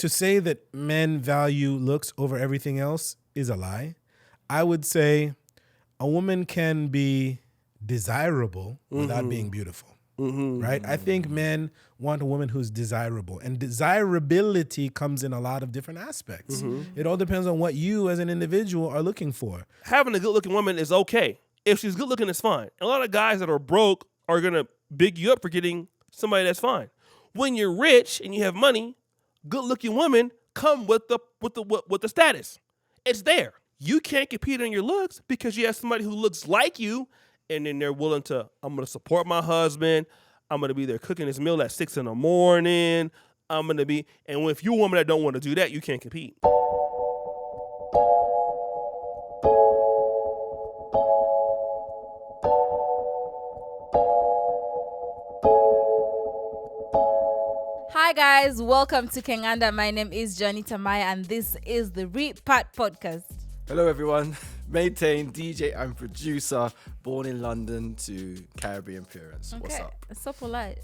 to say that men value looks over everything else is a lie. I would say a woman can be desirable without being beautiful. Right? I think men want a woman who's desirable, and desirability comes in a lot of different aspects. It all depends on what you as an individual are looking for. Having a good-looking woman is okay. If she's good-looking, it's fine. And a lot of guys that are broke are going to big you up for getting somebody that's fine. When you're rich and you have money, good-looking women come with the status. It's there. You can't compete on your looks because you have somebody who looks like you, and then they're willing to, I'm going to support my husband. I'm going to be there cooking his meal at 6 a.m. I'm going to be, and if you're a woman that don't want to do that, you can't compete. Hi guys, welcome to Kenganda. My name is Johnny Tamaya and this is the REPAT podcast. Hello everyone, Maintain, DJ and producer, born in London to Caribbean parents. Okay. What's up? It's so polite.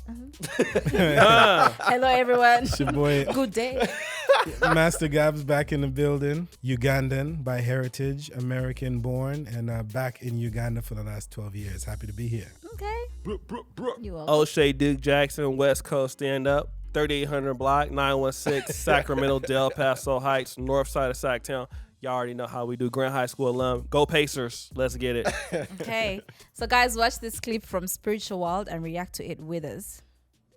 Hello everyone. It's your boy Good day. Master Gabs back in the building. Ugandan by heritage, American born, and back in Uganda for the last 12 years. Happy to be here. Okay. You welcome. O'Shea Duke Jackson, West Coast stand-up, 3800 block, 916 Sacramento, Del Paso Heights, north side of Sacktown. Y'all already know how we do. Grant High School alum. Go Pacers. Let's get it. Okay. So guys, watch this clip from Spiritual World and react to it with us.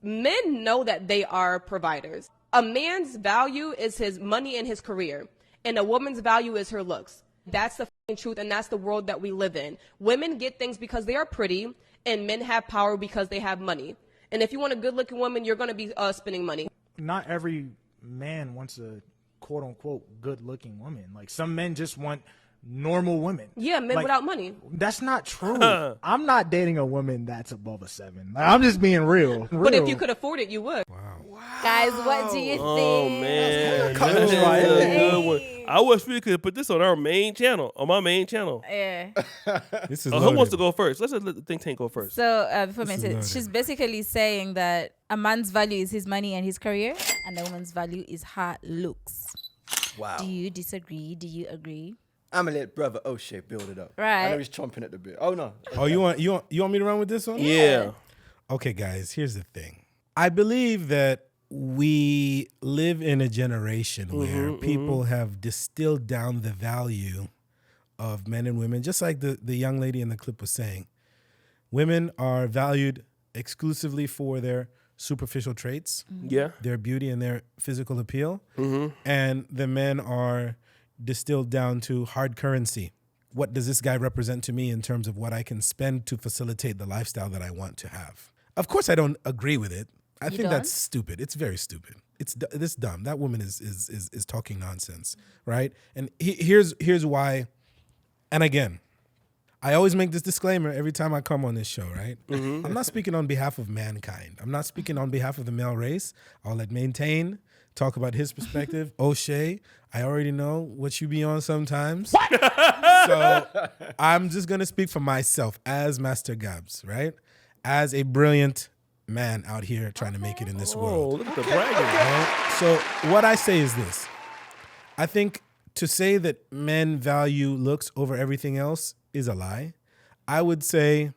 Men know that they are providers. A man's value is his money and his career, and a woman's value is her looks. That's the truth, and that's the world that we live in. Women get things because they are pretty, and men have power because they have money. And if you want a good-looking woman, you're going to be spending money. Not every man wants a quote-unquote good-looking woman. Like, some men just want normal women. Yeah, men like, without money. That's not true. I'm not dating a woman that's above a 7. Like, I'm just being real. But if you could afford it, you would. Guys, what do you think? Oh, man. Cut This this is right a in. good one. I wish we could put this on our main channel, on my main channel. Yeah. This is Who wants to go first? Let's let the think tank go first. So before This is mention, loaded. she's basically saying that a man's value is his money and his career, and a woman's value is her looks. Wow. Do you disagree? Do you agree? I'm gonna let brother O'Shea build it up. Right. I know he's chomping at the bit. Oh no. Oh, you want me to run with this one? Yeah. Okay, guys, here's the thing. I believe that we live in a generation where people have distilled down the value of men and women, just like the young lady in the clip was saying. Women are valued exclusively for their superficial traits, Yeah. their beauty and their physical appeal, and the men are distilled down to hard currency. What does this guy represent to me in terms of what I can spend to facilitate the lifestyle that I want to have? Of course, I don't agree with it. I think don't? that's stupid. It's very stupid. It's dumb. That woman is talking nonsense, right? And here's why. And again, I always make this disclaimer every time I come on this show, right? I'm not speaking on behalf of mankind. I'm not speaking on behalf of the male race. I'll let Maintain talk about his perspective. O'Shea, I already know what you be on sometimes. So I'm just going to speak for myself as Master Gabs, right? As a brilliant man out here trying to make it in this Oh, world. look at the bragging. Right? So what I say is this. I think to say that men value looks over everything else is a lie. I would say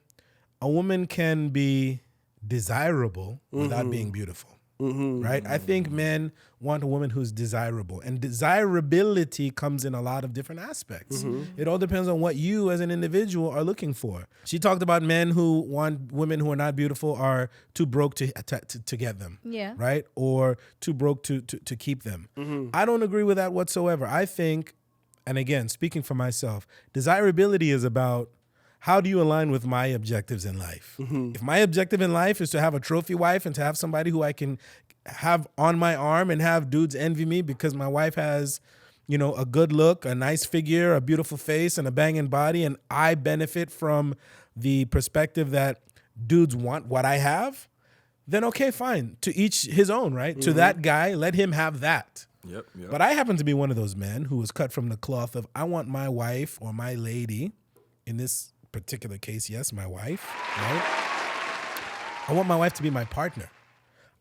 a woman can be desirable without being beautiful. Right? I think men want a woman who's desirable, and desirability comes in a lot of different aspects. It all depends on what you as an individual are looking for. She talked about men who want women who are not beautiful are too broke to get them. Yeah. Right? Or too broke to keep them. I don't agree with that whatsoever. I think, and again, speaking for myself, desirability is about how do you align with my objectives in life? If my objective in life is to have a trophy wife and to have somebody who I can have on my arm and have dudes envy me because my wife has, a good look, a nice figure, a beautiful face, and a banging body, and I benefit from the perspective that dudes want what I have, then okay, fine. To each his own, right? To that guy, let him have that. Yep. But I happen to be one of those men who was cut from the cloth of I want my wife or my lady, in this particular case, yes, my wife, right? I want my wife to be my partner.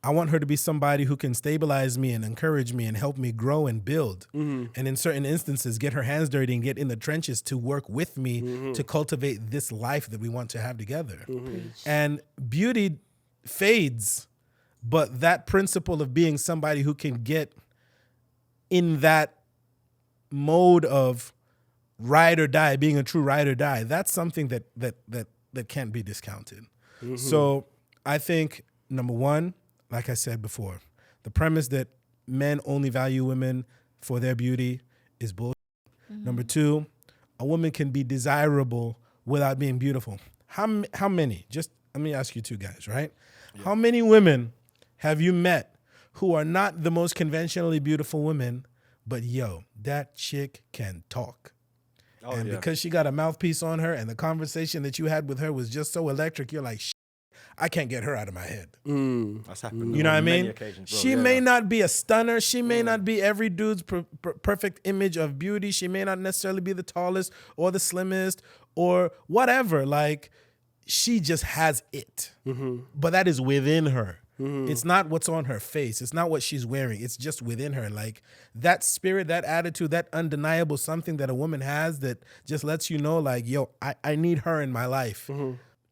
I want her to be somebody who can stabilize me and encourage me and help me grow and build. And in certain instances, get her hands dirty and get in the trenches to work with me to cultivate this life that we want to have together. And beauty fades, but that principle of being somebody who can get in that mode of ride or die, being a true ride or die, that's something that can't be discounted. So I think, number one, like I said before, the premise that men only value women for their beauty is bullshit. Number two, a woman can be desirable without being beautiful. How many? Just let me ask you two guys, right? Yeah. How many women have you met who are not the most conventionally beautiful women, but yo, that chick can talk? And because she got a mouthpiece on her and the conversation that you had with her was just so electric, you're like, I can't get her out of my head. That's happened. You know what I mean? Occasions, bro. She may not be a stunner. She may not be every dude's perfect image of beauty. She may not necessarily be the tallest or the slimmest or whatever. Like, she just has it. But that is within her. It's not what's on her face. It's not what she's wearing. It's just within her. Like, that spirit, that attitude, that undeniable something that a woman has that just lets you know, like, yo, I need her in my life.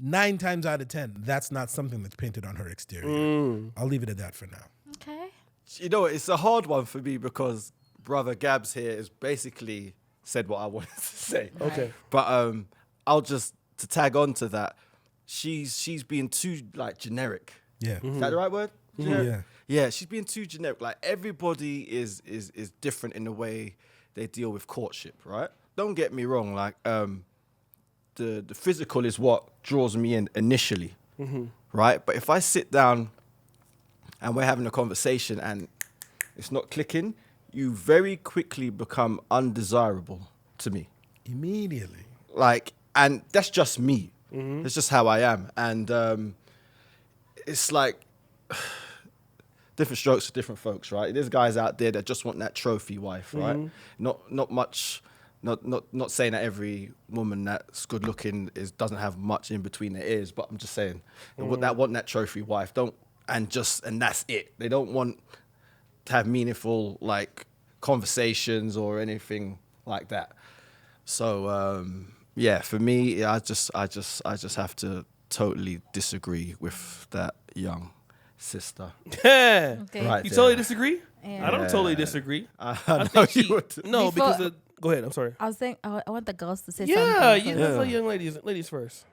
9 times out of 10, that's not something that's painted on her exterior. I'll leave it at that for now. Okay. You know, it's a hard one for me because brother Gabs here has basically said what I wanted to say. Okay. But I'll just, to tag on to that, she's being too, like, generic. Yeah. Is that the right word? Generic? Yeah. Yeah, she's being too generic. Like, everybody is different in the way they deal with courtship, right? Don't get me wrong, like, the physical is what draws me in initially, right? But if I sit down and we're having a conversation and it's not clicking, you very quickly become undesirable to me. Immediately. Like, and that's just me. It's just how I am. And it's like different strokes for different folks, right? There's guys out there that just want that trophy wife, right? Not much. Not saying that every woman that's good looking doesn't have much in between their ears, but I'm just saying that want that trophy wife and that's it. They don't want to have meaningful, like, conversations or anything like that. So for me, I just have to totally disagree with that young sister. Yeah. Okay. Right You there. totally disagree? Yeah. I don't totally disagree. I I know think you would. No, Before- because go ahead. I'm sorry. I was saying, I want the girls to say Yeah, something. let's let young ladies first.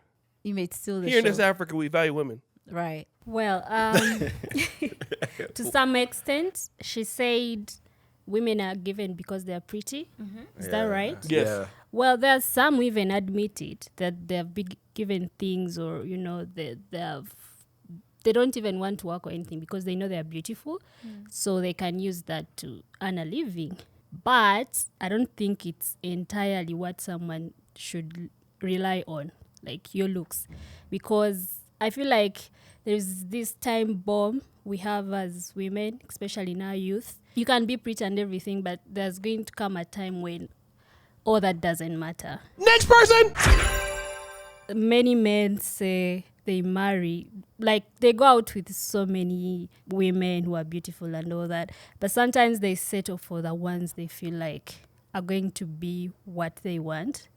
You may steal the Here in show. this Africa, we value women. Right. Well, to some extent, she said women are given because they are pretty. Is that right? Yes. Yeah. Well, there's some who even admit it, that they've been given things, or, you know, they don't even want to work or anything because they know they're beautiful. So they can use that to earn a living. But I don't think it's entirely what someone should rely on, like your looks. Because I feel like there's this time bomb we have as women, especially in our youth. You can be pretty and everything, but there's going to come a time when all that doesn't matter. Next person. Many men say they marry, like they go out with so many women who are beautiful and all that, but sometimes they settle for the ones they feel like are going to be what they want.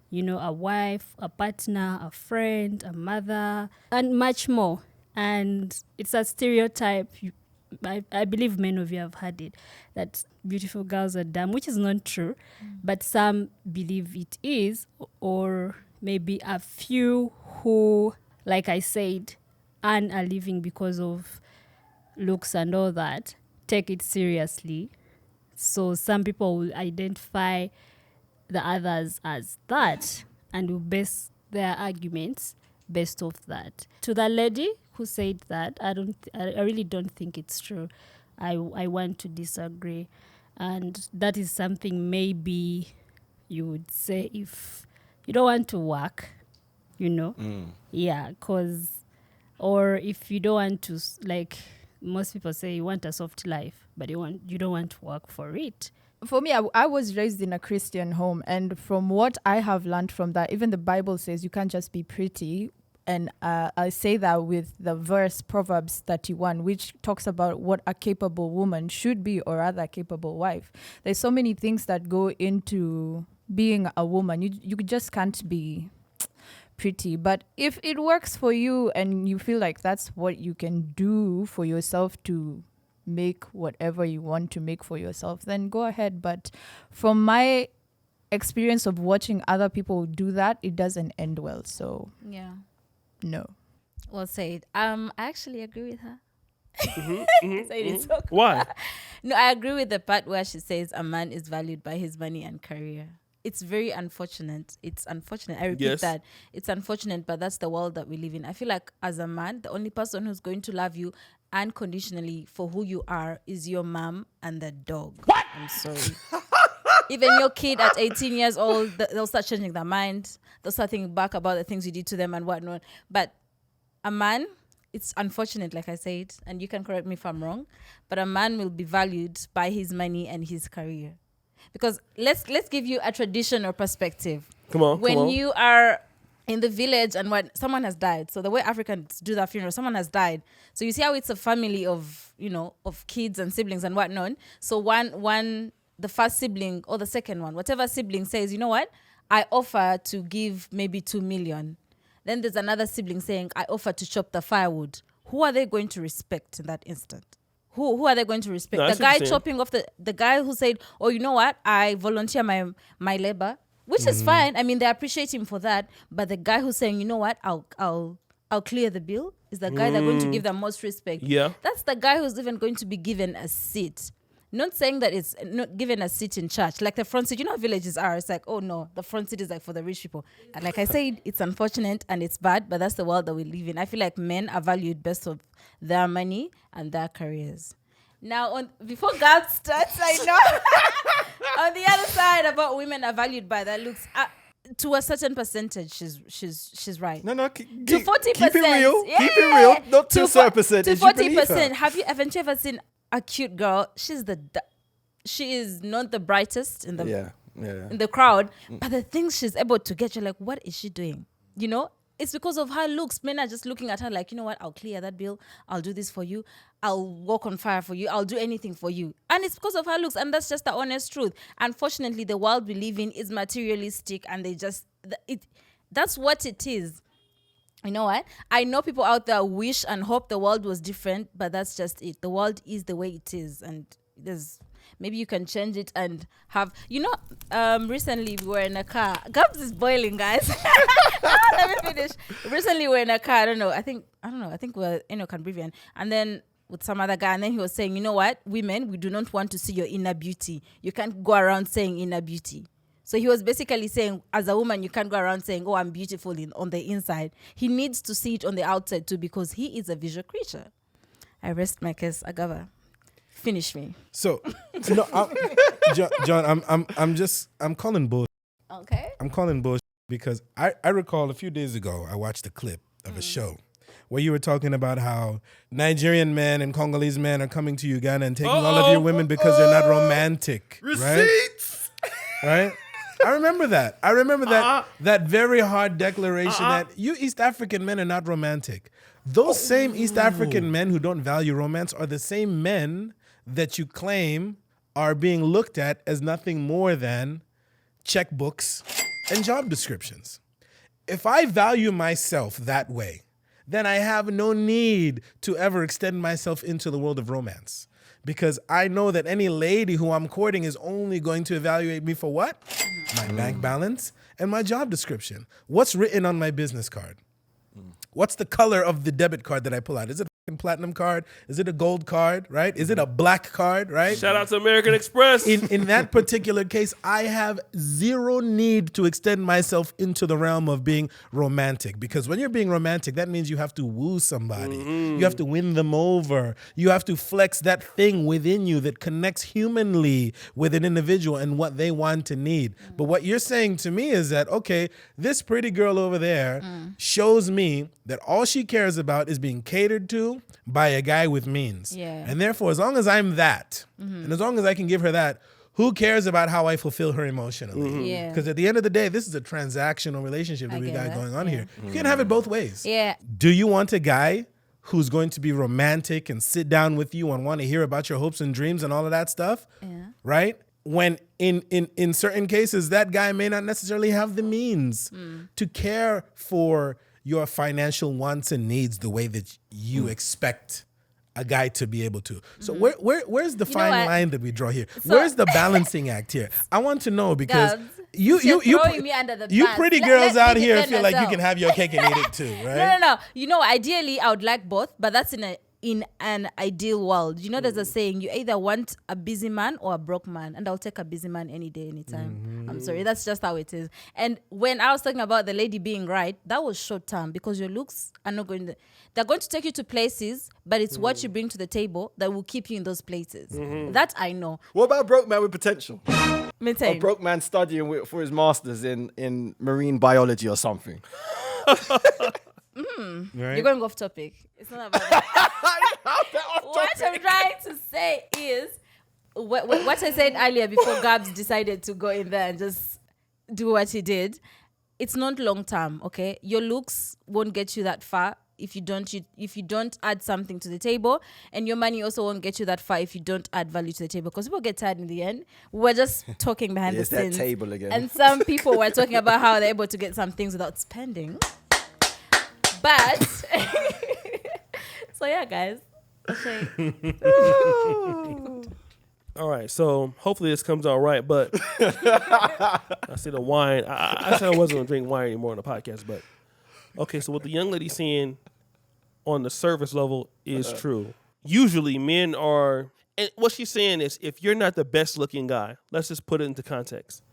You know, a wife, a partner, a friend, a mother, and much more. And it's a stereotype. I believe many of you have heard it, that beautiful girls are dumb, which is not true, but some believe it is, or maybe a few who, like I said, earn a living because of looks and all that, take it seriously. So some people will identify the others as that and will base their arguments based off that. To the lady who said that, I really don't think it's true. I want to disagree. And that is something maybe you would say if you don't want to work, you know? Yeah, or if you don't want to, like most people say, you want a soft life, but you don't want to work for it. For me, I was raised in a Christian home, and from what I have learned from that, even the Bible says you can't just be pretty. And I say that with the verse Proverbs 31, which talks about what a capable woman should be, or rather a capable wife. There's so many things that go into being a woman. You just can't be pretty. But if it works for you and you feel like that's what you can do for yourself to make whatever you want to make for yourself, then go ahead. But from my experience of watching other people do that, it doesn't end well. So Yeah. no. Well said. I actually agree with her. Said it so Why? No, I agree with the part where she says a man is valued by his money and career. It's very unfortunate. It's unfortunate. I repeat Yes. that. It's unfortunate, but that's the world that we live in. I feel like as a man, the only person who's going to love you unconditionally for who you are is your mom and the dog. What? I'm sorry. Even your kid at 18 years old, they'll start changing their mind. They'll start thinking back about the things you did to them and whatnot. But a man, it's unfortunate, like I said, and you can correct me if I'm wrong, but a man will be valued by his money and his career. Because let's give you a traditional perspective. Come on. When you are in the village and when someone has died, so the way Africans do their funeral, someone has died. So you see how it's a family of, of kids and siblings and whatnot. So the first sibling or the second one, whatever sibling says, you know what? I offer to give maybe 2 million. Then there's another sibling saying, I offer to chop the firewood. Who are they going to respect in that instant? Who are they going to respect? No, the guy chopping off the guy who said, oh, you know what? I volunteer my labor, which is fine. I mean, they appreciate him for that. But the guy who's saying, you know what? I'll clear the bill is the guy they're going to give the most respect. Yeah. That's the guy who's even going to be given a seat. Not saying that it's not given a seat in church. Like the front seat, how villages are. It's like, oh no, the front seat is like for the rich people. And like I said, it's unfortunate and it's bad, but that's the world that we live in. I feel like men are valued best of their money and their careers. Now, before God starts, I know on the other side about women are valued by their looks. To a certain percentage, she's right. No, To 40%, keep it real. yeah. Keep it real. Not to a certain percentage. To You believe her. 40%. Haven't you ever seen a cute girl? She is not the brightest in the in the crowd, but the things she's able to get, you're like, what is she doing? It's because of her looks. Men are just looking at her like, you know what? I'll clear that bill. I'll do this for you. I'll walk on fire for you. I'll do anything for you. And it's because of her looks. And that's just the honest truth. Unfortunately, the world we live in is materialistic, and that's what it is. You know what? I know people out there wish and hope the world was different, but that's just it. The world is the way it is, and maybe you can change it and have. Recently we were in a car. Gabs is boiling, guys. Let me finish. Recently we were in a car. I think we were in Caribbean, and then with some other guy, and then he was saying, you know what? Women, we do not want to see your inner beauty. You can't go around saying inner beauty. So he was basically saying, as a woman, you can't go around saying, oh, I'm beautiful on the inside. He needs to see it on the outside too, because he is a visual creature. I rest my case. Agava, finish me. So, John, I'm calling bullshit. Okay. I'm calling bullshit because I recall a few days ago, I watched a clip of a show where you were talking about how Nigerian men and Congolese men are coming to Uganda and taking all of your women because they're not romantic. Receipts. Right? I remember that. That very hard declaration that you East African men are not romantic. Those same East African men who don't value romance are the same men that you claim are being looked at as nothing more than checkbooks and job descriptions. If I value myself that way, then I have no need to ever extend myself into the world of romance. Because I know that any lady who I'm courting is only going to evaluate me for what? My bank balance and my job description. What's written on my business card? What's the color of the debit card that I pull out? Is it a platinum card? Is it a gold card, right? Is it a black card, right? Shout out to American Express. In that particular case, I have zero need to extend myself into the realm of being romantic. Because when you're being romantic, that means you have to woo somebody. You have to win them over. You have to flex that thing within you that connects humanly with an individual and what they want to need. But what you're saying to me is that, okay, this pretty girl over there shows me that all she cares about is being catered to by a guy with means. Yeah. And therefore, as long as I'm that, and as long as I can give her that, Who cares about how I fulfill her emotionally? Mm-hmm. Yeah. Because at the end of the day, this is a transactional relationship that we got going on here. You can have it both ways. Yeah. Do you want a guy who's going to be romantic and sit down with you and want to hear about your hopes and dreams and all of that stuff? Yeah. Right? When in certain cases, that guy may not necessarily have the means to care for your financial wants and needs the way that you expect a guy to be able to. So where's the fine line that we draw here? Where's the balancing act here? I want to know because Gabs, you throwing me under the you bus. pretty Let girls me out here defend feel like you myself. can have your cake and eat it too, right? No. You know, ideally, I would like both, but that's in an ideal world. You know, there's a saying: you either want a busy man or a broke man, and I'll take a busy man any day, anytime. I'm sorry, that's just how it is. And when I was talking about the lady being right, that was short term because your looks are not going to. They're going to take you to places, but it's what you bring to the table that will keep you in those places. That I know. What about a broke man with potential? A Maintain. broke man studying for his masters in marine biology or something. Right? You're going off topic. It's not about that. What I'm trying to say is what I said earlier before Gabs decided to go in there and just do what he did. It's not long term, okay? Your looks won't get you that far if you don't add something to the table, and your money also won't get you that far if you don't add value to the table, because people get tired in the end. We're just talking behind the It's that scenes. table again. And some people were talking about how they're able to get some things without spending. But so yeah, guys. Okay. All right, so hopefully this comes out right, but I see the wine. I said I wasn't going to drink wine anymore on the podcast, but okay, so what the young lady's saying on the surface level is true. Usually men are, and what she's saying is if you're not the best looking guy, let's just put it into context.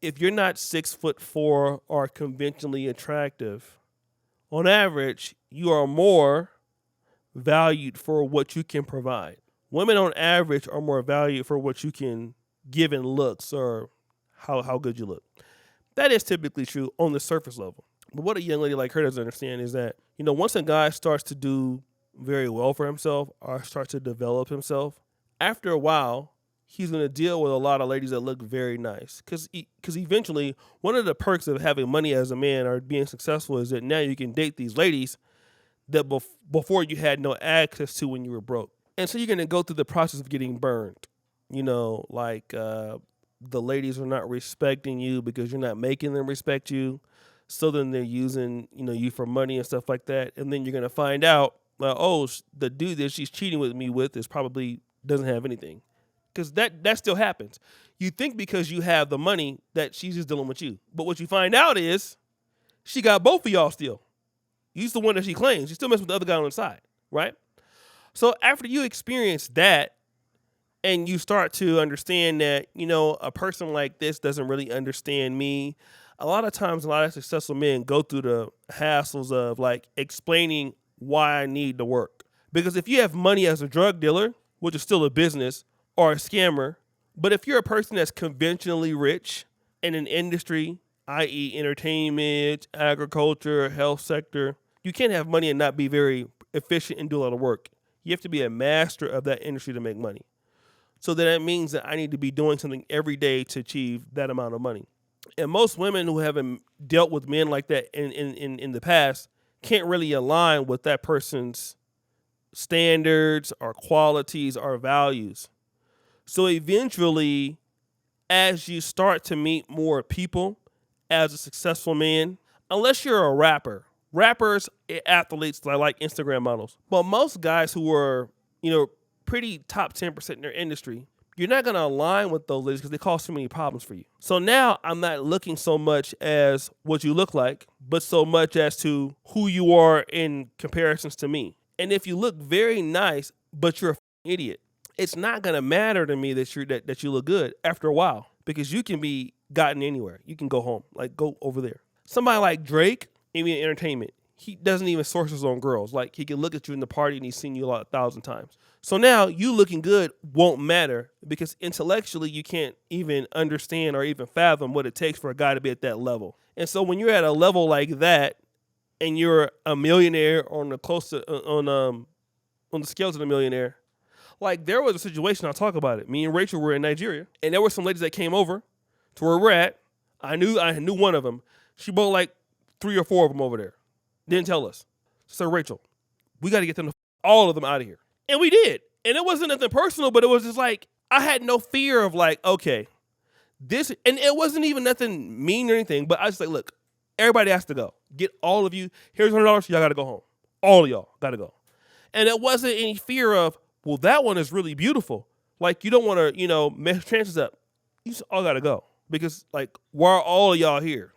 If you're not 6'4" or conventionally attractive, on average, you are more valued for what you can provide. Women on average are more valued for what you can give in looks or how good you look. That is typically true on the surface level. But what a young lady like her doesn't understand is that, you know, once a guy starts to do very well for himself or starts to develop himself, after a while, he's going to deal with a lot of ladies that look very nice. Because eventually, one of the perks of having money as a man or being successful is that now you can date these ladies that before you had no access to when you were broke. And so you're going to go through the process of getting burned. You know, like the ladies are not respecting you because you're not making them respect you. So then they're using, you know, you for money and stuff like that. And then you're going to find out, the dude that she's cheating with me with is probably doesn't have anything. Because that still happens. You think because you have the money that she's just dealing with you. But what you find out is she got both of y'all still. He's the one that she claims. She's still messing with the other guy on the side, right? So after you experience that and you start to understand that, you know, a person like this doesn't really understand me, a lot of times a lot of successful men go through the hassles of like explaining why I need to work. Because if you have money as a drug dealer, which is still a business, or a scammer, but if you're a person that's conventionally rich in an industry, i.e. entertainment, agriculture, health sector, you can't have money and not be very efficient and do a lot of work. You have to be a master of that industry to make money. So that means that I need to be doing something every day to achieve that amount of money. And most women who haven't dealt with men like that in the past can't really align with that person's standards or qualities or values. So eventually, as you start to meet more people as a successful man, unless you're a rapper, rappers, athletes, like Instagram models, but most guys who are, you know, pretty top 10% in their industry, you're not going to align with those ladies because they cause too many problems for you. So now I'm not looking so much as what you look like, but so much as to who you are in comparisons to me. And if you look very nice, but you're an idiot, it's not going to matter to me that you look good after a while because you can be gotten anywhere. You can go home, like go over there. Somebody like Drake, even in entertainment, he doesn't even source his own girls. Like he can look at you in the party and he's seen you 1,000 times. So now you looking good won't matter because intellectually you can't even understand or even fathom what it takes for a guy to be at that level. And so when you're at a level like that and you're a millionaire on the scale to the millionaire, Like, there was a situation, I'll talk about it. Me and Rachel were in Nigeria, and there were some ladies that came over to where we're at. I knew one of them. She brought like 3 or 4 of them over there. Didn't tell us. So, Rachel, we got to get them, all of them out of here. And we did. And it wasn't nothing personal, but it was just like, I had no fear of like, okay, this, and it wasn't even nothing mean or anything, but I was like, look, everybody has to go. Get all of you. Here's $100. Y'all got to go home. All of y'all got to go. And it wasn't any fear of, well, that one is really beautiful. Like, you don't want to, mess chances up. You just all got to go. Because, like, why are all of y'all here?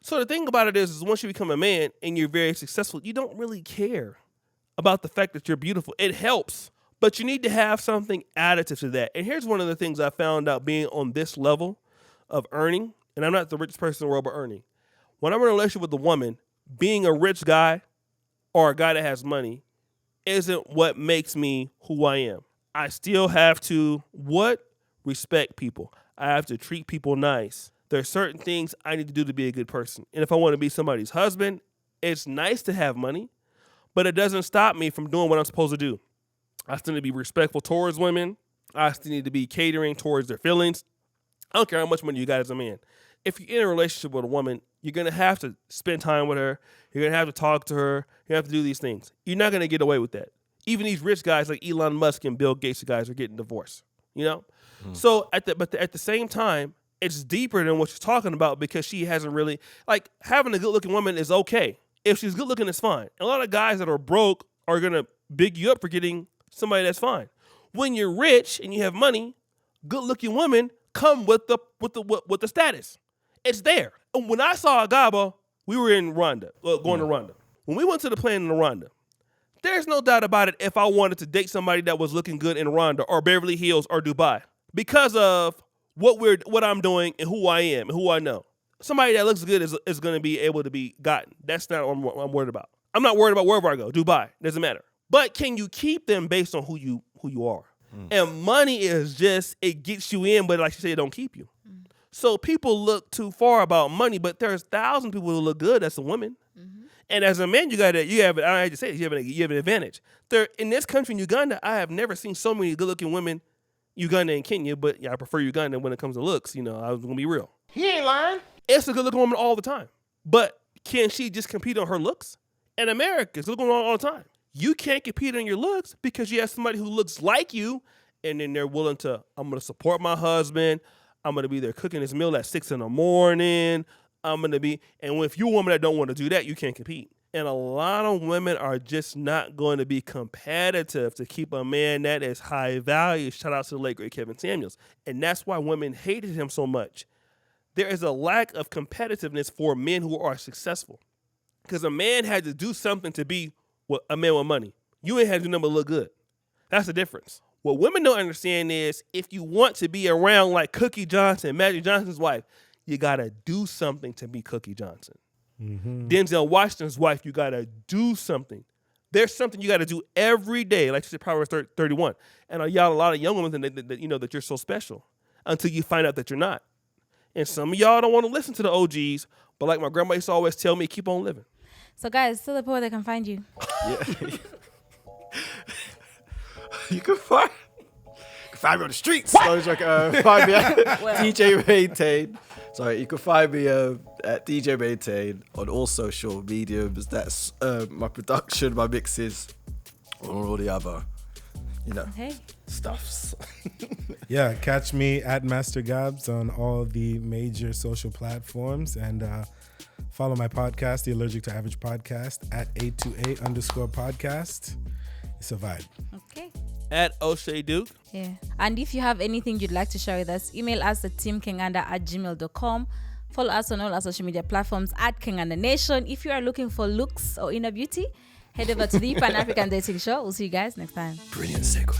So the thing about it is once you become a man and you're very successful, you don't really care about the fact that you're beautiful. It helps, but you need to have something additive to that. And here's one of the things I found out being on this level of earning, and I'm not the richest person in the world, but earning. When I'm in a relationship with a woman, being a rich guy or a guy that has money isn't what makes me who I am. I still have to, respect people. I have to treat people nice. There are certain things I need to do to be a good person. And if I want to be somebody's husband, it's nice to have money, but it doesn't stop me from doing what I'm supposed to do. I still need to be respectful towards women. I still need to be catering towards their feelings. I don't care how much money you got as a man. If you're in a relationship with a woman, you're going to have to spend time with her. You're going to have to talk to her. You have to do these things. You're not going to get away with that. Even these rich guys like Elon Musk and Bill Gates guys are getting divorced, So at the same time, it's deeper than what you're talking about because she hasn't really, like, having a good-looking woman is okay. If she's good-looking, it's fine. A lot of guys that are broke are going to big you up for getting somebody that's fine. When you're rich and you have money, good-looking women come with the status. It's there. And when I saw Agaba, we were in Rwanda, going to Rwanda. When we went to the plane in Rwanda, there's no doubt about it if I wanted to date somebody that was looking good in Rwanda or Beverly Hills or Dubai because of what I'm doing and who I am and who I know. Somebody that looks good is going to be able to be gotten. That's not what I'm worried about. I'm not worried about wherever I go. Dubai, doesn't matter. But can you keep them based on who you are? And money is just, it gets you in, but like you say, it don't keep you. So people look too far about money, but there's 1,000 people who look good as a woman. And as a man, you have an advantage. In this country, in Uganda, I have never seen so many good-looking women, Uganda and Kenya, but I prefer Uganda when it comes to looks. I was going to be real. He ain't lying. It's a good-looking woman all the time. But can she just compete on her looks? In America, it's looking all the time. You can't compete on your looks because you have somebody who looks like you, and then they're willing to, I'm going to support my husband. I'm going to be there cooking his meal at 6 a.m. I'm going to be, and if you're a woman that don't want to do that, you can't compete. And a lot of women are just not going to be competitive to keep a man that is high value. Shout out to the late, great Kevin Samuels. And that's why women hated him so much. There is a lack of competitiveness for men who are successful. Because a man had to do something to be a man with money. You ain't had to do nothing but look good. That's the difference. What women don't understand is if you want to be around like Cookie Johnson, Magic Johnson's wife, you got to do something to be Cookie Johnson. Denzel Washington's wife, you got to do something. There's something you got to do every day, like you said, Proverbs 31. And a lot of young women that you're so special until you find out that you're not. And some of y'all don't want to listen to the OGs, but like my grandma used to always tell me, keep on living. So guys, tell the people they can find you. You can find me on the streets. So it's like, find me at DJ Maintain. Sorry, you can find me at DJ Maintain on all social mediums. That's my production, my mixes, or all the other, stuffs. Yeah, catch me at Master Gabs on all the major social platforms, and follow my podcast, The Allergic to Average Podcast, at 828_podcast. It's a vibe. Okay. At O'Shea Duke. Yeah. And if you have anything you'd like to share with us, email us at teamkinganda@gmail.com. Follow us on all our social media platforms at Kinganda Nation. If you are looking for looks or inner beauty, head over to the Pan African Dating Show. We'll see you guys next time. Brilliant segue.